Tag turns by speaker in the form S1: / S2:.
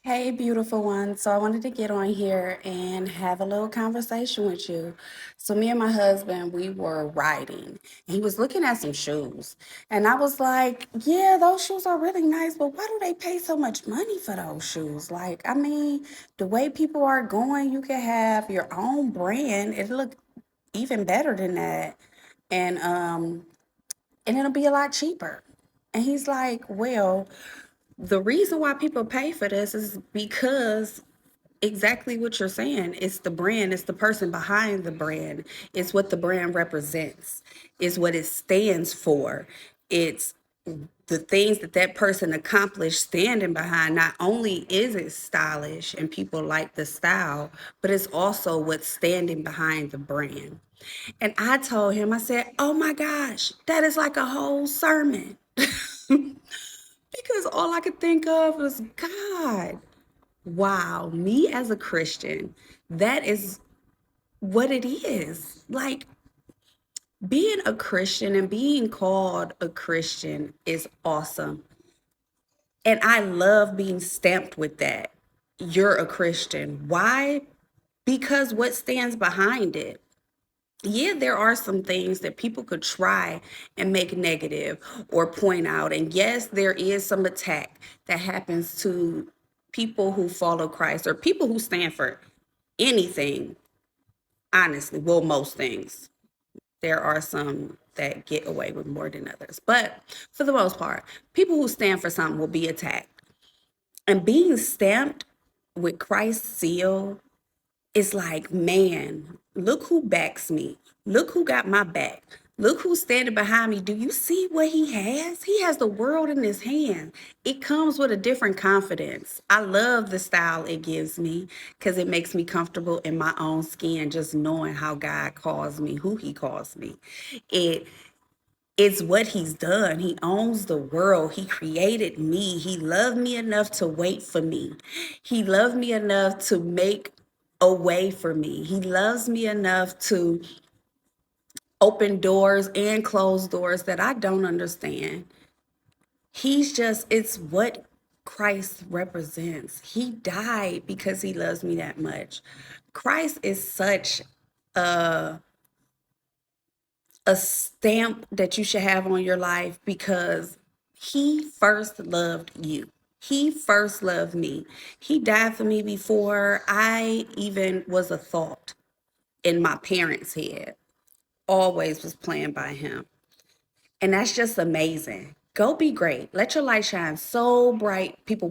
S1: Hey, beautiful one. So I wanted to get on here and have a little conversation with you. So me and my husband, we were riding. He was looking at some shoes. And I was like, yeah, those shoes are really nice, but why do they pay so much money for those shoes? Like, I mean, the way people are going, you can have your own brand. It'll look even better than that. And and it'll be a lot cheaper. And he's like, well, the reason why people pay for this is because exactly what you're saying. It's the brand, it's the person behind the brand, it's what the brand represents, it's what it stands for. It's the things that that person accomplished standing behind. Not only is it stylish and people like the style, but it's also what's standing behind the brand. And I told him, I said, oh my gosh, that is like a whole sermon. Because all I could think of was, God, wow, me as a Christian, that is what it is. Like, being a Christian and being called a Christian is awesome. And I love being stamped with that. You're a Christian. Why? Because what stands behind it? Yeah, there are some things that people could try and make negative or point out. And yes, there is some attack that happens to people who follow Christ or people who stand for anything, honestly. Well, most things. There are some that get away with more than others. But for the most part, people who stand for something will be attacked. And being stamped with Christ's seal, it's like, man, look who backs me. Look who got my back. Look who's standing behind me. Do you see what he has? He has the world in his hand. It comes with a different confidence. I love the style it gives me because it makes me comfortable in my own skin, just knowing how God calls me, who he calls me. It it's what he's done. He owns the world. He created me. He loved me enough to wait for me. He loved me enough to make a way for me. He loves me enough to open doors and close doors that I don't understand. It's what Christ represents. He died because he loves me that much. Christ is such a a stamp that you should have on your life because he first loved you. He first loved me. He died for me before I even was a thought in my parents' head. Always was planned by him. And that's just amazing. Go be great. Let your light shine so bright. People